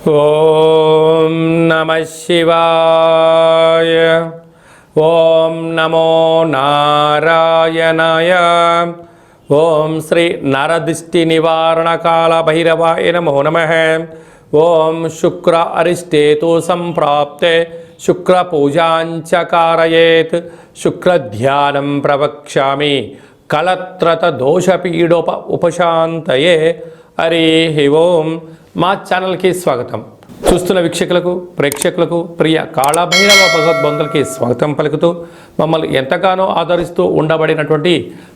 ఓం నమః శివాయ. ఓం నమో నారాయణాయ. ఓం శ్రీ నరదిష్టి నివారణ కాల భైరవాయ నమో నమః. ఓం శుక్ర అరిష్టేతు సంప్రాప్తే శుక్ర పూజాంచ కారయేత్. శుక్రధ్యానం ప్రవక్ష్యామి కలత్రత దోషపీడోప ఉపశాంతయే. హరి ఓం. మా ఛానల్కి స్వాగతం. చూస్తున్న వీక్షకులకు ప్రేక్షకులకు ప్రియ కాళభైరవ భగవద్బంధులకి స్వాగతం పలుకుతూ మమ్మల్ని ఎంతగానో ఆదరిస్తూ ఉండబడినటువంటి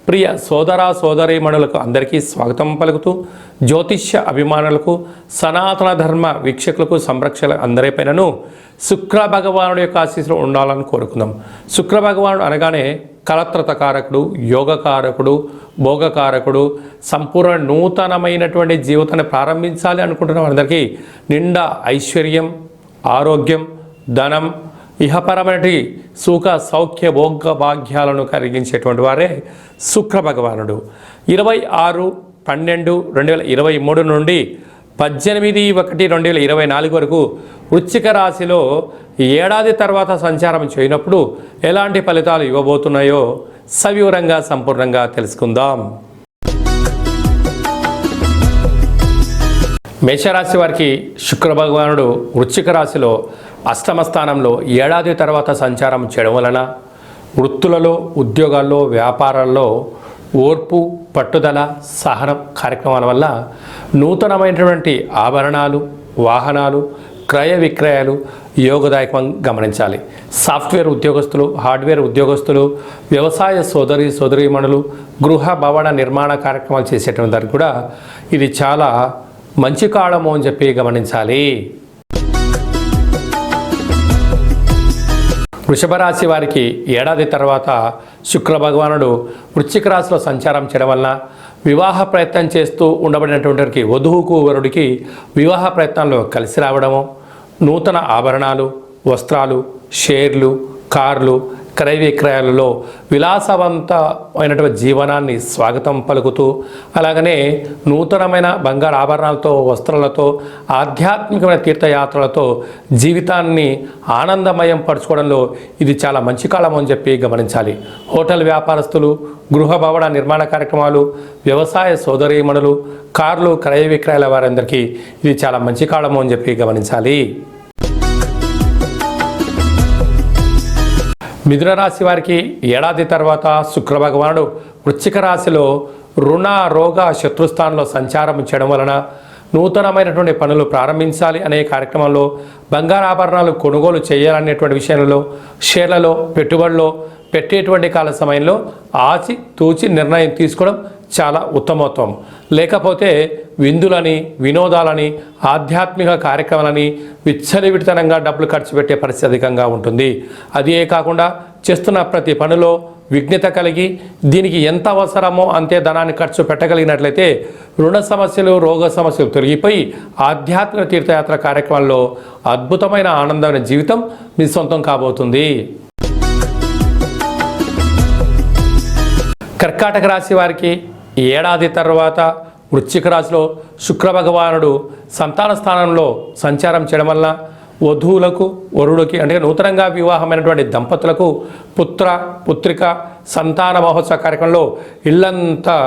ప్రియ సోదర సోదరీమణులకు అందరికీ స్వాగతం పలుకుతూ జ్యోతిష్య అభిమానులకు సనాతన ధర్మ వీక్షకులకు సంరక్షణ అందరిపైనను శుక్ర భగవానుడి యొక్క ఆశీస్సులు ఉండాలని కోరుకుందాం. శుక్ర భగవానుడు అనగానే కలత్రతకారకుడు, యోగకారకుడు, భోగకారకుడు, సంపూర్ణ నూతనమైనటువంటి జీవితాన్ని ప్రారంభించాలి అనుకుంటున్న వారందరికీ నిండా ఐశ్వర్యం, ఆరోగ్యం, ధనం, ఇహపరమైన సుఖ సౌఖ్య భోగ భాగ్యాలను కలిగించేటువంటి వారే శుక్ర భగవానుడు. 26/12/2023 నుండి 18/1/2024 వరకు వృశ్చిక రాశిలో ఏడాది తర్వాత సంచారం చేయనప్పుడు ఎలాంటి ఫలితాలు ఇవ్వబోతున్నాయో సవివరంగా సంపూర్ణంగా తెలుసుకుందాం. మేషరాశి వారికి శుక్ర భగవానుడు వృశ్చిక రాశిలో అష్టమ స్థానంలో ఏడాది తర్వాత సంచారం చేయడం వలన వృత్తులలో, ఉద్యోగాల్లో, వ్యాపారాల్లో ఓర్పు, పట్టుదల, సహనం కార్యక్రమాల వల్ల నూతనమైనటువంటి ఆభరణాలు, వాహనాలు, క్రయ విక్రయాలు యోగదాయకం గమనించాలి. సాఫ్ట్వేర్ ఉద్యోగస్తులు, హార్డ్వేర్ ఉద్యోగస్తులు, వ్యవసాయ సోదరీమణులు, గృహ భవన నిర్మాణ కార్యక్రమాలు చేసేటువంటి వారికి కూడా ఇది చాలా మంచి కాలము అని చెప్పి గమనించాలి. వృషభ రాశి వారికి ఏడాది తర్వాత శుక్ర భగవానుడు వృశ్చిక రాశిలో సంచారం చేయడం వలన వివాహ ప్రయత్నం చేస్తూ ఉండబడినటువంటి వారికి, వధువుకు వరుడికి వివాహ ప్రయత్నాల్లో కలిసి రావడము, నూతన ఆభరణాలు, వస్త్రాలు, షేర్లు, కార్లు, క్రయ విక్రయాలలో విలాసవంతమైనటువంటి జీవనాన్ని స్వాగతం పలుకుతూ, అలాగనే నూతనమైన బంగారు ఆభరణాలతో, వస్త్రాలతో, ఆధ్యాత్మికమైన తీర్థయాత్రలతో జీవితాన్ని ఆనందమయం పరచుకోవడంలో ఇది చాలా మంచి కాలం అని చెప్పి గమనించాలి. హోటల్ వ్యాపారస్తులు, గృహ భవన నిర్మాణ కార్యక్రమాలు, వ్యవసాయ సోదరీమణులు, కార్లు, క్రయ విక్రయాల వారందరికీ ఇది చాలా మంచి కాలము అని చెప్పి గమనించాలి. మిథున రాశి వారికి ఏడాది తర్వాత శుక్ర భగవానుడు వృశ్చిక రాశిలో రుణ, రోగ, శత్రుస్థానంలో సంచారం చేయడం వలన నూతనమైనటువంటి పనులు ప్రారంభించాలి అనే కార్యక్రమంలో, బంగారు ఆభరణాలు కొనుగోలు చేయాలనేటువంటి విషయంలో, షేర్లలో పెట్టుబడిలో పెట్టేటువంటి కాల సమయంలో ఆచి తూచి నిర్ణయం తీసుకోవడం చాలా ఉత్తమోత్తమం. లేకపోతే విందులని, వినోదాలని, ఆధ్యాత్మిక కార్యక్రమాలని విచ్చలవిడితనంగా డబ్బులు ఖర్చు పెట్టే పరిస్థితి అధికంగా ఉంటుంది. అదే కాకుండా చేస్తున్న ప్రతి పనిలో విఘ్నత కలిగి దీనికి ఎంత అవసరమో అంతే ధనాన్ని ఖర్చు పెట్టగలిగినట్లయితే రుణ సమస్యలు, రోగ సమస్యలు తొలగిపోయి ఆధ్యాత్మిక తీర్థయాత్ర కార్యక్రమాల్లో అద్భుతమైన ఆనందమైన జీవితం మీ సొంతం కాబోతుంది. కర్కాటక రాశి వారికి ఏడాది తర్వాత వృశ్చిక రాశిలో శుక్ర భగవానుడు సంతాన స్థానంలో సంచారం చేయడం వల్ల వధువులకు, వరుడికి అంటే నూతనంగా వివాహమైనటువంటి దంపతులకు పుత్ర, పుత్రిక, సంతాన మహోత్సవ కార్యక్రమంలో ఇల్లంతా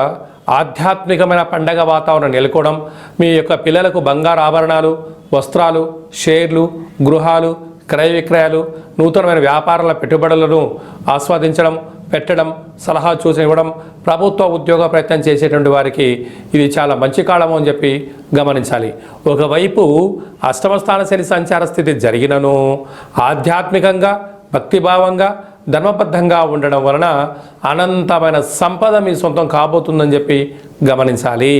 ఆధ్యాత్మికమైన పండగ వాతావరణం నెలకొవడం, మీ యొక్క పిల్లలకు బంగారు ఆభరణాలు, వస్త్రాలు, షేర్లు, గృహాలు, క్రయ విక్రయాలు, నూతనమైన వ్యాపారాల పెట్టుబడులను ఆస్వాదించడం, పెట్టడం, సలహా సూచన ఇవ్వడం, ప్రభుత్వ ఉద్యోగ ప్రయత్నం చేసేటువంటి వారికి ఇది చాలా మంచి కాలము అని చెప్పి గమనించాలి. ఒకవైపు అష్టమ స్థాన శని సంచార స్థితి జరిగినను ఆధ్యాత్మికంగా, భక్తిభావంగా, ధర్మబద్ధంగా ఉండడం వలన అనంతమైన సంపద మీ సొంతం కాబోతుందని చెప్పి గమనించాలి.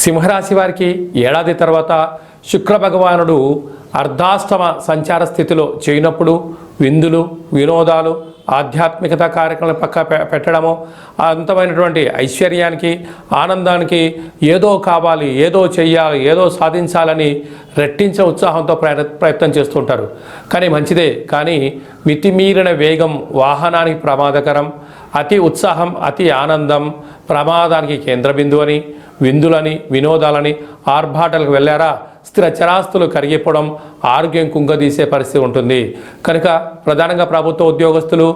సింహరాశి వారికి ఏడాది తర్వాత శుక్ర భగవానుడు అర్ధాష్టమ సంచార స్థితిలో చేయనప్పుడు విందులు, వినోదాలు, ఆధ్యాత్మికత కార్యక్రమాలు పక్క పెట్టడము, అంతమైనటువంటి ఐశ్వర్యానికి, ఆనందానికి ఏదో కావాలి, ఏదో చెయ్యాలి, ఏదో సాధించాలని రెట్టించే ఉత్సాహంతో ప్రయత్నం చేస్తుంటారు. కానీ మంచిదే, కానీ మితిమీరిన వేగం వాహనానికి ప్రమాదకరం. అతి ఉత్సాహం, అతి ఆనందం ప్రమాదానికి కేంద్ర బిందువు అని, విందులని, వినోదాలని, ఆర్భాటాలకు వెళ్ళారా స్థిర చరాస్తులు కరిగిపోవడం, ఆరోగ్యం కుంగదీసే పరిస్థితి ఉంటుంది. కనుక ప్రధానంగా ప్రభుత్వ ఉద్యోగస్తులు,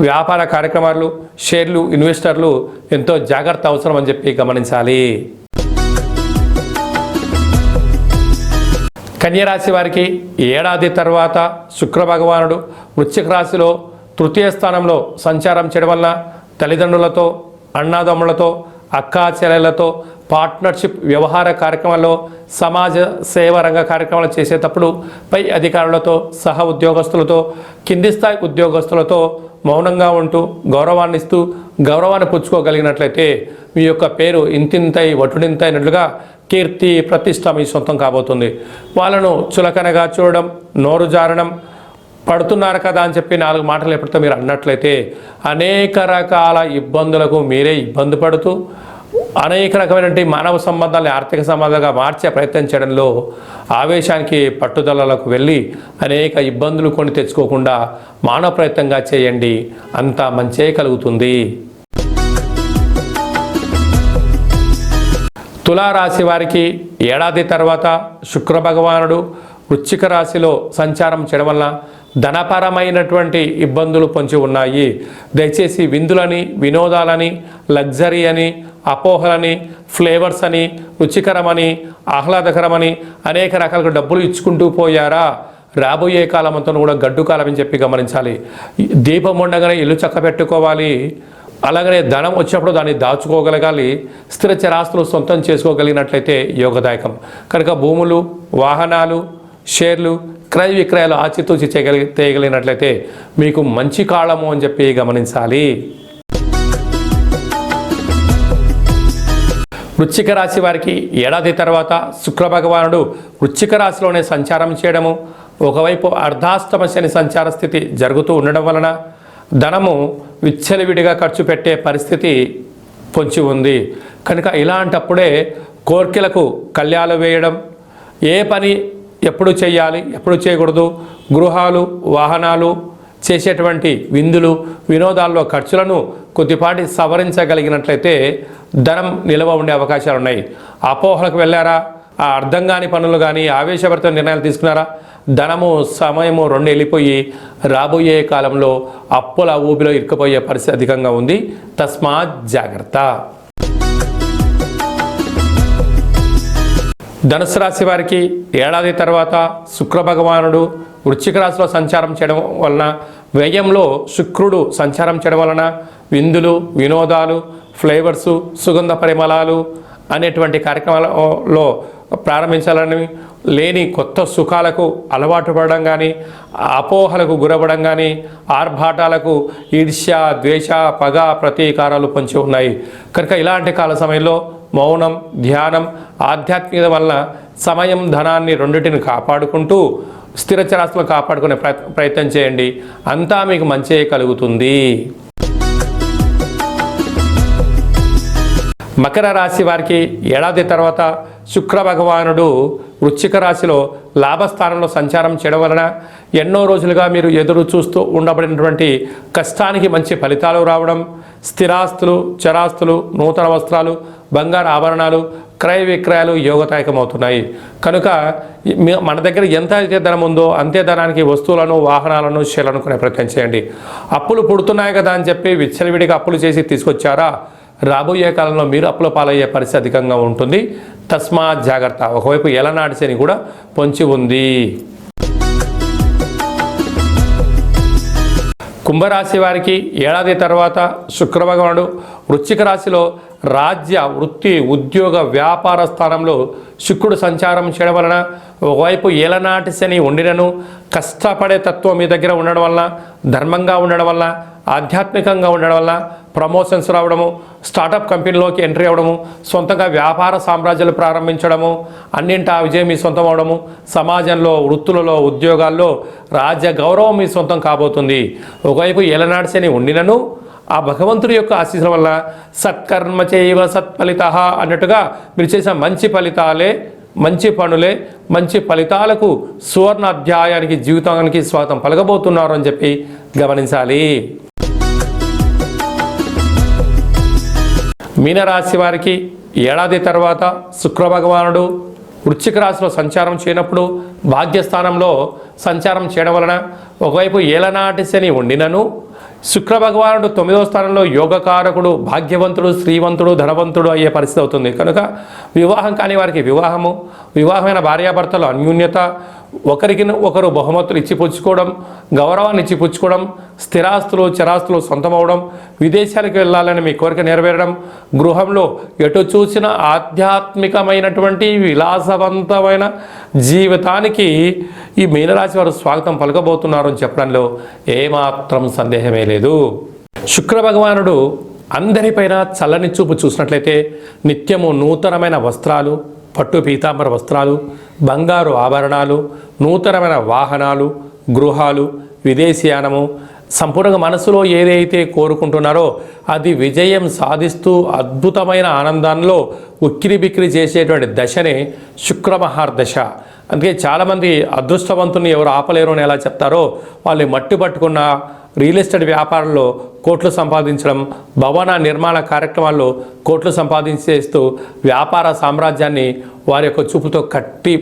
వ్యాపార కార్యక్రమాలు, షేర్లు, ఇన్వెస్టర్లు ఎంతో జాగ్రత్త అవసరం అని చెప్పి గమనించాలి. కన్యరాశి వారికి ఏడాది తర్వాత శుక్ర భగవానుడు వృశ్చిక రాశిలో తృతీయ స్థానంలో సంచారం చేయడం వల్ల తల్లిదండ్రులతో, అన్నాదమ్ములతో, అక్కా చెల్లెలతో పార్ట్నర్షిప్ వ్యవహార కార్యక్రమాల్లో, సమాజ సేవ రంగ కార్యక్రమాలు చేసేటప్పుడు పై అధికారులతో, సహ ఉద్యోగస్తులతో, కింది స్థాయి ఉద్యోగస్తులతో మౌనంగా ఉంటూ గౌరవాన్ని ఇస్తూ గౌరవాన్ని పుచ్చుకోగలిగినట్లయితే మీ యొక్క పేరు ఇంతింతై వటుడింతైనట్లుగా కీర్తి, ప్రతిష్ట మీ సొంతం కాబోతుంది. వాళ్ళను చులకనగా చూడడం, నోరు జారడం, పడుతున్నారు కదా అని చెప్పి 4 మాటలు ఎప్పుడైతే మీరు అన్నట్లయితే అనేక రకాల ఇబ్బందులకు మీరే ఇబ్బంది పడుతూ అనేక రకమైనటువంటి మానవ సంబంధాలని ఆర్థిక సంబంధాలుగా మార్చే ప్రయత్నం చేయడంలో ఆవేశానికి, పట్టుదలలకు వెళ్ళి అనేక ఇబ్బందులు కొని తెచ్చుకోకుండా మానవ ప్రయత్నంగా చేయండి, అంతా మంచే కలుగుతుంది. తులారాశి వారికి ఏడాది తర్వాత శుక్ర భగవానుడు వృశ్చిక రాశిలో సంచారం చేయడం వల్ల ధనపరమైనటువంటి ఇబ్బందులు పొంచి ఉన్నాయి. దయచేసి విందులని, వినోదాలని, లగ్జరీ అని, అపోహలని, ఫ్లేవర్స్ అని, రుచికరమని, ఆహ్లాదకరమని అనేక రకాలుగా డబ్బులు ఇచ్చుకుంటూ పోయారా రాబోయే కాలం అంతా కూడా గడ్డు కాలం అని చెప్పి గమనించాలి. దీపం ఉండగానే ఇల్లు చక్కబెట్టుకోవాలి, అలాగనే ధనం వచ్చినప్పుడు దాన్ని దాచుకోగలగాలి. స్థిర చరాస్తులు సొంతం చేసుకోగలిగినట్లయితే యోగదాయకం. కనుక భూములు, వాహనాలు, షేర్లు, క్రయ విక్రయాలు ఆచితూచి చేయగలిగినట్లయితే మీకు మంచి కాలము అని చెప్పి గమనించాలి. వృశ్చిక రాశి వారికి ఏడాది తర్వాత శుక్ర భగవానుడు వృశ్చిక రాశిలోనే సంచారం చేయడము, ఒకవైపు అర్ధాష్టమ శని సంచార స్థితి జరుగుతూ ఉండడం వలన ధనము విచ్చలవిడిగా ఖర్చు పెట్టే పరిస్థితి పొంచి ఉంది. కనుక ఇలాంటప్పుడే కోర్కెలకు కళ్యాలు వేయడం, ఏ పని ఎప్పుడు చేయాలి, ఎప్పుడు చేయకూడదు, గృహాలు, వాహనాలు, చేసేటువంటి విందులు, వినోదాల్లో ఖర్చులను కొద్దిపాటి సవరించగలిగినట్లయితే ధనం నిల్వ ఉండే అవకాశాలు ఉన్నాయి. అపోహలకు వెళ్ళారా, ఆ అర్థం కాని పనులు కానీ ఆవేశభరిత నిర్ణయాలు తీసుకున్నారా, ధనము, సమయము 2 వెళ్ళిపోయి రాబోయే కాలంలో అప్పుల ఊబిలో ఇరుక్కుపోయే పరిస్థితి అధికంగా ఉంది. తస్మాత్ జాగ్రత్త. ధనుసు రాశి వారికి ఏడాది తర్వాత శుక్ర భగవానుడు వృశ్చిక రాశిలో సంచారం చేయడం వలన, వ్యయంలో శుక్రుడు సంచారం చేయడం వలన విందులు, వినోదాలు, ఫ్లేవర్సు, సుగంధ పరిమళాలు అనేటువంటి కార్యక్రమాలలో ప్రారంభించాలని, లేని కొత్త సుఖాలకు అలవాటు పడడం కానీ, అపోహలకు గురవ్వడం కానీ, ఆర్భాటాలకు ఈర్ష్య, ద్వేష, పగ, ప్రతీకారాలు పొంచి ఉన్నాయి. కనుక ఇలాంటి కాల సమయంలో మౌనం, ధ్యానం, ఆధ్యాత్మికత వలన సమయం, ధనాన్ని రెండింటిని కాపాడుకుంటూ స్థిర చరాస్తులు కాపాడుకునే ప్రయత్నం చేయండి, అంతా మీకు మంచే కలుగుతుంది. మకర రాశి వారికి ఏడాది తర్వాత శుక్ర భగవానుడు వృశ్చిక రాశిలో లాభస్థానంలో సంచారం చేయడం వలన ఎన్నో రోజులుగా మీరు ఎదురు చూస్తూ ఉండబడినటువంటి కష్టానికి మంచి ఫలితాలు రావడం, స్థిరాస్తులు, చరాస్తులు, నూతన వస్త్రాలు, బంగారు ఆభరణాలు, క్రయ విక్రయాలు యోగదాయకమవుతున్నాయి. కనుక మన దగ్గర ఎంత అయితే ధనం ఉందో అంతే ధనానికి వస్తువులను, వాహనాలను, షేర్లను కొనే ప్రయత్నం చేయండి. అప్పులు పుడుతున్నాయి కదా అని చెప్పి విచ్చలవిడిగా అప్పులు చేసి తీసుకొచ్చారా, రాబోయే కాలంలో మీరు అప్పుల పాలయ్యే పరిస్థితి అధికంగా ఉంటుంది. తస్మాత్ జాగ్రత్త. ఒకవైపు ఏలనాటి శని కూడా పొంచి ఉంది. కుంభరాశి వారికి ఏడాది తర్వాత శుక్ర భగవానుడు వృశ్చిక రాశిలో రాజ్య, వృత్తి, ఉద్యోగ, వ్యాపార స్థానంలో శుక్రుడు సంచారం చేయడం వలన ఒకవైపు ఏలనాటి శని ఉండినను కష్టపడే తత్వం మీ దగ్గర ఉండడం వల్ల, ధర్మంగా ఉండడం వల్ల, ఆధ్యాత్మికంగా ఉండడం వల్ల ప్రమోషన్స్ రావడము, స్టార్టప్ కంపెనీలోకి ఎంట్రీ అవ్వడము, సొంతంగా వ్యాపార సామ్రాజ్యాలు ప్రారంభించడము, అన్నింటా విజయం మీ సొంతం అవడము, సమాజంలో, వృత్తులలో, ఉద్యోగాల్లో రాజ్య గౌరవం మీ సొంతం కాబోతుంది. ఒకవైపు ఏలనాటి శని ఉండినను ఆ భగవంతుడి యొక్క ఆశీస్సుల వల్ల సత్కర్మ చేయవ సత్ఫలిత అన్నట్టుగా మీరు చేసిన మంచి ఫలితాలే, మంచి పనులే, మంచి ఫలితాలకు సువర్ణ అధ్యాయానికి, జీవితానికి స్వాగతం పలకబోతున్నారు అని చెప్పి గమనించాలి. మీనరాశి వారికి ఏడాది తర్వాత శుక్రభగవానుడు వృశ్చిక రాశిలో సంచారం చేయనప్పుడు భాగ్యస్థానంలో సంచారం చేయడం వలన ఒకవైపు ఏలనాటి శని ఉండినను శుక్రభగవానుడు 9వ స్థానంలో యోగకారకుడు, భాగ్యవంతుడు, శ్రీవంతుడు, ధనవంతుడు అయ్యే పరిస్థితి అవుతుంది. కనుక వివాహం కాని వారికి వివాహమైన భార్యాభర్తలు అన్యోన్యత, ఒకరికి ఒకరు బహుమతులు ఇచ్చిపుచ్చుకోవడం, గౌరవాన్ని ఇచ్చిపుచ్చుకోవడం, స్థిరాస్తులు చరాస్తులు సొంతమవడం, విదేశాలకు వెళ్ళాలని మీ కోరిక నెరవేరడం, గృహంలో ఎటు చూసిన ఆధ్యాత్మికమైనటువంటి విలాసవంతమైన జీవితానికి ఈ మీనరాశి వారు స్వాగతం పలకబోతున్నారు అని చెప్పడంలో ఏమాత్రం సందేహమే లేదు. శుక్ర భగవానుడు అందరిపైన చల్లని చూపు చూసినట్లయితే నిత్యము నూతనమైన వస్త్రాలు, పట్టు పీతాంబర వస్త్రాలు, బంగారు ఆభరణాలు, నూతనమైన వాహనాలు, గృహాలు, విదేశీయానము, సంపూర్ణంగా మనసులో ఏదైతే కోరుకుంటున్నారో అది విజయం సాధిస్తూ అద్భుతమైన ఆనందంలో ఉక్కిరి బిక్కిరి చేసేటువంటి దశనే శుక్రమహార్దశ. అందుకే చాలామంది అదృష్టవంతుని ఎవరు ఆపలేరు అని ఎలా చెప్తారో వాళ్ళు మట్టి పట్టుకున్న రియల్ ఎస్టేట్ వ్యాపారంలో కోట్లు సంపాదించడం, భవన నిర్మాణ కార్యక్రమాల్లో కోట్లు సంపాదించేస్తూ వ్యాపార సామ్రాజ్యాన్ని వారి యొక్క చూపుతో కట్టి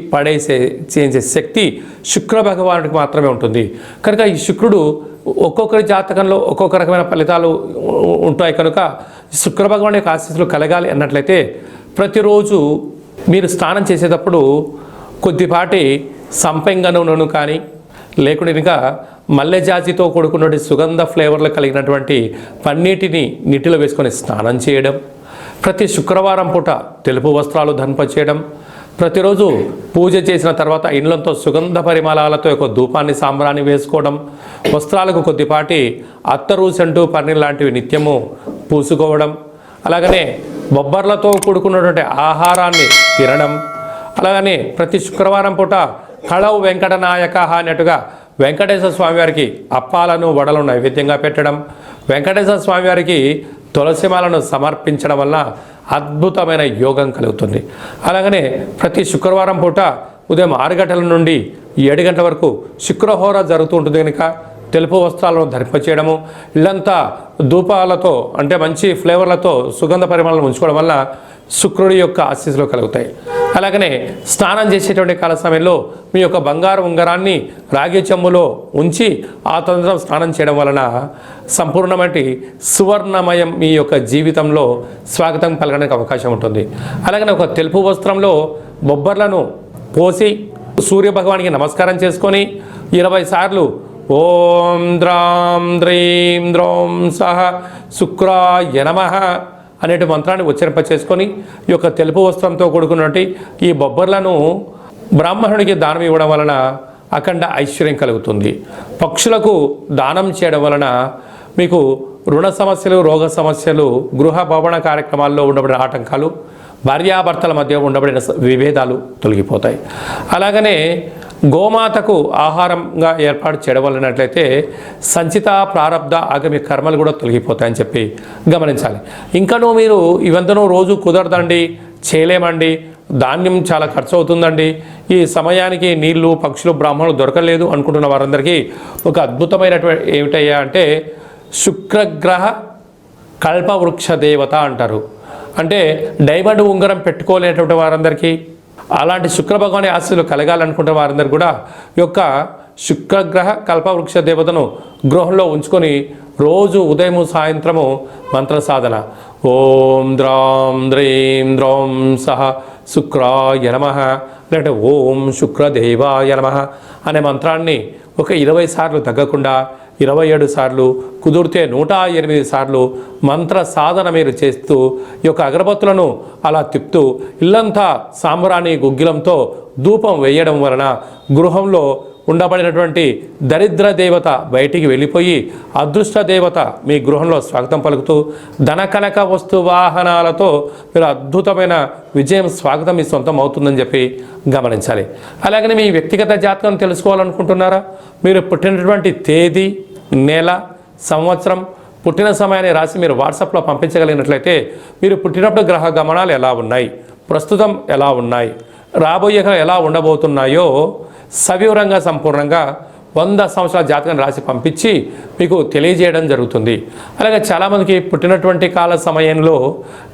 చేసే శక్తి శుక్ర భగవానుడికి మాత్రమే ఉంటుంది. కనుక ఈ శుక్రుడు ఒక్కొక్కరి జాతకంలో ఒక్కొక్క రకమైన ఫలితాలు ఉంటాయి. కనుక శుక్ర భగవాన్ యొక్క ఆశీస్సులు కలగాలి అన్నట్లయితే ప్రతిరోజు మీరు స్నానం చేసేటప్పుడు కొద్దిపాటి సంపెంగ నూనెను కానీ లేకుంటే ఇంకా మల్లెజాజితో కూడుకున్నటువంటి సుగంధ ఫ్లేవర్లు కలిగినటువంటి పన్నీటిని నీటిలో వేసుకొని స్నానం చేయడం, ప్రతి శుక్రవారం పూట తెలుపు వస్త్రాలు ధరింపచేయడం, ప్రతిరోజు పూజ చేసిన తర్వాత ఇండ్లంతో సుగంధ పరిమళాలతో ఒక ధూపాన్ని సాంబ్రాన్ని వేసుకోవడం, వస్త్రాలకు కొద్దిపాటి అత్తరు సెంటు పన్నీర్ లాంటివి నిత్యము పూసుకోవడం, అలాగనే బొబ్బర్లతో కూడుకున్నటువంటి ఆహారాన్ని తినడం, అలాగనే ప్రతి శుక్రవారం పూట కళవు వెంకటనాయక అన్నట్టుగా వెంకటేశ్వర స్వామివారికి అప్పాలను వడలను నైవేద్యంగా పెట్టడం, వెంకటేశ్వర స్వామివారికి తులసిమాలను సమర్పించడం వల్ల అద్భుతమైన యోగం కలుగుతుంది. అలాగనే ప్రతి శుక్రవారం పూట ఉదయం 6 గంటల నుండి 7 గంటల వరకు శుక్రహోర జరుగుతూ ఉంటుంది. కనుక తెలుపు వస్త్రాలను ధరింపచేయడము, ఇల్లంతా ధూపాలతో అంటే మంచి ఫ్లేవర్లతో సుగంధ పరిమళాలను ఉంచుకోవడం వల్ల శుక్రుడి యొక్క ఆశీస్సులు కలుగుతాయి. అలాగనే స్నానం చేసేటువంటి కాల సమయంలో మీ యొక్క బంగారు ఉంగరాన్ని రాగి చెంబులో ఉంచి ఆ తదనంతరం స్నానం చేయడం వలన సంపూర్ణమైన సువర్ణమయం మీ యొక్క జీవితంలో స్వాగతం పలకడానికి అవకాశం ఉంటుంది. అలాగనే ఒక తెలుపు వస్త్రంలో బొబ్బర్లను పోసి సూర్యభగవానికి నమస్కారం చేసుకొని 20 సార్లు ఓం ద్రాం ద్రీం ద్రోం సహ శుక్రాయ నమః అనేటి మంత్రాన్ని ఉచ్చరింపచేసుకొని ఈ యొక్క తెలుపు వస్త్రంతో కూడుకున్నటువంటి ఈ బొబ్బర్లను బ్రాహ్మణుడికి దానం ఇవ్వడం వలన అఖండ ఐశ్వర్యం కలుగుతుంది. పక్షులకు దానం చేయడం వలన మీకు రుణ సమస్యలు, రోగ సమస్యలు, గృహ భవన కార్యక్రమాల్లో ఉండబడిన ఆటంకాలు, భార్యాభర్తల మధ్య ఉండబడిన విభేదాలు తొలగిపోతాయి. అలాగనే గోమాతకు ఆహారంగా ఏర్పాటు చేయడం వలనట్లయితే సంచిత ప్రారబ్ధ ఆగమి కర్మలు కూడా తొలగిపోతాయని చెప్పి గమనించాలి. ఇంకనూ మీరు ఇవంతనూ రోజు కుదరదండి, చేయలేమండి, ధాన్యం చాలా ఖర్చు అవుతుందండి, ఈ సమయానికి నీళ్లు, పక్షులు, బ్రాహ్మణులు దొరకలేదు అనుకుంటున్న వారందరికీ ఒక అద్భుతమైనటువంటి ఏమిటయ్యా అంటే శుక్రగ్రహ కల్పవృక్ష దేవత అంటారు. అంటే డైమండ్ ఉంగరం పెట్టుకోలేనటువంటి వారందరికీ, అలాంటి శుక్రభగవాని ఆశీస్సులు కలగాలనుకుంటున్న వారందరూ కూడా ఈ యొక్క శుక్రగ్రహ కల్పవృక్ష దేవతను గృహంలో ఉంచుకొని రోజు ఉదయము సాయంత్రము మంత్ర సాధన ఓం ద్రాం ద్రీం ద్రోం సహ శుక్రాయ నమః లేదంటే ఓం శుక్రదేవాయ నమః అనే మంత్రాన్ని ఒక 20 సార్లు తగ్గకుండా 27 సార్లు, కుదిరితే 108 సార్లు మంత్ర సాధన మీరు చేస్తూ ఈ యొక్క అగరబత్తులను అలా తిప్పుతూ ఇల్లంతా సాంబ్రాణి గుగ్గిలంతో ధూపం వేయడం వలన గృహంలో ఉండబడినటువంటి దరిద్ర దేవత బయటికి వెళ్ళిపోయి అదృష్ట దేవత మీ గృహంలో స్వాగతం పలుకుతూ ధనకనక వస్తు వాహనాలతో మీరు అద్భుతమైన విజయం స్వాగతం మీ సొంతం అవుతుందని చెప్పి గమనించాలి. అలాగనే మీ వ్యక్తిగత జాతకం తెలుసుకోవాలనుకుంటున్నారా? మీరు పుట్టినటువంటి తేదీ, నెల, సంవత్సరం, పుట్టిన సమయాన్ని రాసి మీరు వాట్సాప్లో పంపించగలిగినట్లయితే మీరు పుట్టినప్పుడు గ్రహ గమనాలు ఎలా ఉన్నాయి, ప్రస్తుతం ఎలా ఉన్నాయి, రాబోయే ఎలా ఉండబోతున్నాయో సవివరంగా సంపూర్ణంగా 100 సంవత్సరాల జాతకాన్ని రాసి పంపించి మీకు తెలియజేయడం జరుగుతుంది. అలాగే చాలామందికి పుట్టినటువంటి కాల సమయంలో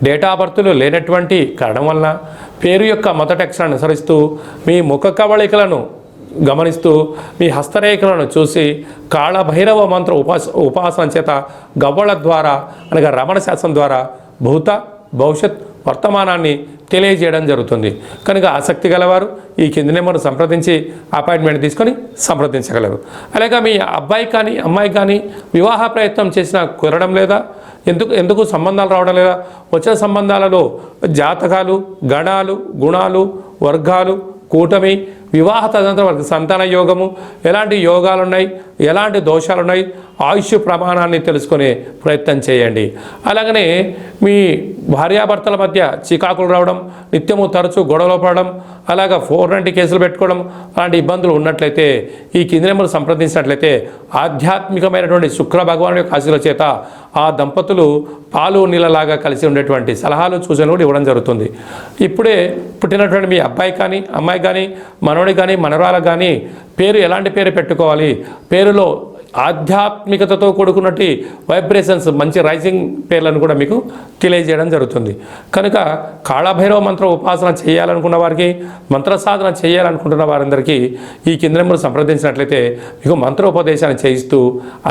డేట్ ఆఫ్ బర్త్లు లేనటువంటి కారణం వలన పేరు యొక్క మొదటి అక్షరాన్ని అనుసరిస్తూ మీ ముఖ కవళికలను గమనిస్తూ మీ హస్తరేఖలను చూసి కాళభైరవ మంత్ర ఉపాసన చేత గవ్వల ద్వారా అనగా రమణ శాస్త్రం ద్వారా భూత భవిష్యత్ వర్తమానాన్ని తెలియజేయడం జరుగుతుంది. కనుక ఆసక్తి గలవారు ఈ కింది నెంబర్ను సంప్రదించి అపాయింట్మెంట్ తీసుకొని సంప్రదించగలరు. అలాగే మీ అబ్బాయి కానీ అమ్మాయి కానీ వివాహ ప్రయత్నం చేసినా కుదరడం లేదా, ఎందుకు సంబంధాలు రావడం లేదా, వచ్చిన సంబంధాలలో జాతకాలు గణాలు గుణాలు వర్గాలు కూటమి వివాహ తదనంతరం వారికి సంతాన యోగము, ఎలాంటి యోగాలు ఉన్నాయి, ఎలాంటి దోషాలు ఉన్నాయి, ఆయుష్ ప్రమాణాన్ని తెలుసుకునే ప్రయత్నం చేయండి. అలాగనే మీ భార్యాభర్తల మధ్య చికాకులు రావడం, నిత్యము తరచూ గొడవలు పడడం, అలాగా 490 కేసులు పెట్టుకోవడం అలాంటి ఇబ్బందులు ఉన్నట్లయితే ఈ కింది నెంబర్ సంప్రదించినట్లయితే ఆధ్యాత్మికమైనటువంటి శుక్ర భగవాను యొక్క ఆశీర్వాద చేత ఆ దంపతులు పాలు నీళ్ళలాగా కలిసి ఉండేటువంటి సలహాలు సూచనలు కూడా ఇవ్వడం జరుగుతుంది. ఇప్పుడే పుట్టినటువంటి మీ అబ్బాయి కానీ అమ్మాయి కానీ మనవడి కానీ మనవరాలకు కానీ పేరు ఎలాంటి పేరు పెట్టుకోవాలి, పేరులో ఆధ్యాత్మికతతో కూడుకున్నట్టు వైబ్రేషన్స్ మంచి రైజింగ్ పేర్లను కూడా మీకు తెలియజేయడం జరుగుతుంది. కనుక కాళభైరవ మంత్ర ఉపాసన చేయాలనుకున్న వారికి, మంత్ర సాధన చేయాలనుకుంటున్న వారందరికీ ఈ కింద నెంబర్ సంప్రదించినట్లయితే మీకు మంత్రోపదేశాన్ని చేయిస్తూ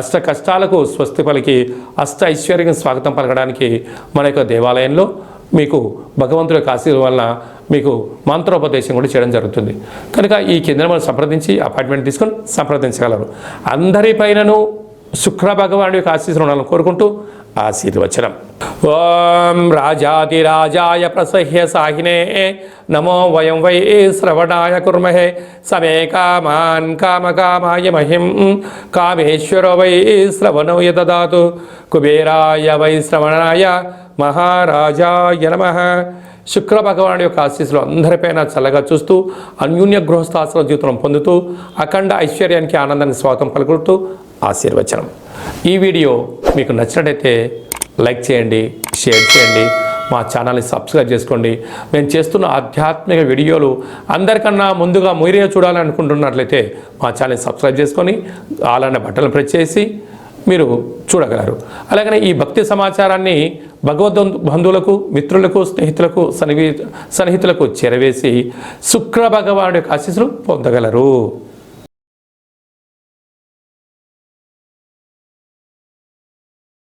అష్ట కష్టాలకు స్వస్తి పలికి అష్ట ఐశ్వర్యం స్వాగతం పలకడానికి మన యొక్క దేవాలయంలో మీకు భగవంతుడి యొక్క ఆశీర్వాదం వలన మీకు మంత్రోపదేశం కూడా చేయడం జరుగుతుంది. కనుక ఈ కేంద్రం సంప్రదించి అపాయింట్మెంట్ తీసుకొని సంప్రదించగలరు. అందరిపైనను శుక్ర భగవానుడి యొక్క ఆశీస్సులు ఉండాలని కోరుకుంటూ ఆశీర్వచనం. ఓం రాజాదిరాజాయ ప్రసహ్య సాహినే నమో వయం వై శ్రవణాయ కుర్మహే సమే కామాన్ కామకామాయ మహిం కామేశ్వరో వై శ్రవణో యదదాతు కుబేరాయ వై శ్రవణాయ మహారాజాయ నమః. శుక్ర భగవానుడి యొక్క ఆశీస్సులు అందరిపైన చల్లగా చూస్తూ అన్యూన్య గృహస్థాశ్రమ జీవితం పొందుతూ అఖండ ఐశ్వర్యానికి ఆనందానికి స్వాగతం పలుకుతూ ఆశీర్వచనం. ఈ వీడియో మీకు నచ్చినట్టయితే లైక్ చేయండి, షేర్ చేయండి, మా ఛానల్ని సబ్స్క్రైబ్ చేసుకోండి. మేము చేస్తున్న ఆధ్యాత్మిక వీడియోలు అందరికన్నా ముందుగా మీరే చూడాలనుకుంటున్నట్లయితే మా ఛానల్ని సబ్స్క్రైబ్ చేసుకొని అలానే బట్టలు ప్రెస్ చేసి మీరు చూడగలరు. అలాగనే ఈ భక్తి సమాచారాన్ని బంధువులకు, మిత్రులకు, స్నేహితులకు, సన్నిహితులకు చేరవేసి శుక్ర భగవానుడి యొక్క ఆశీస్సులు పొందగలరు.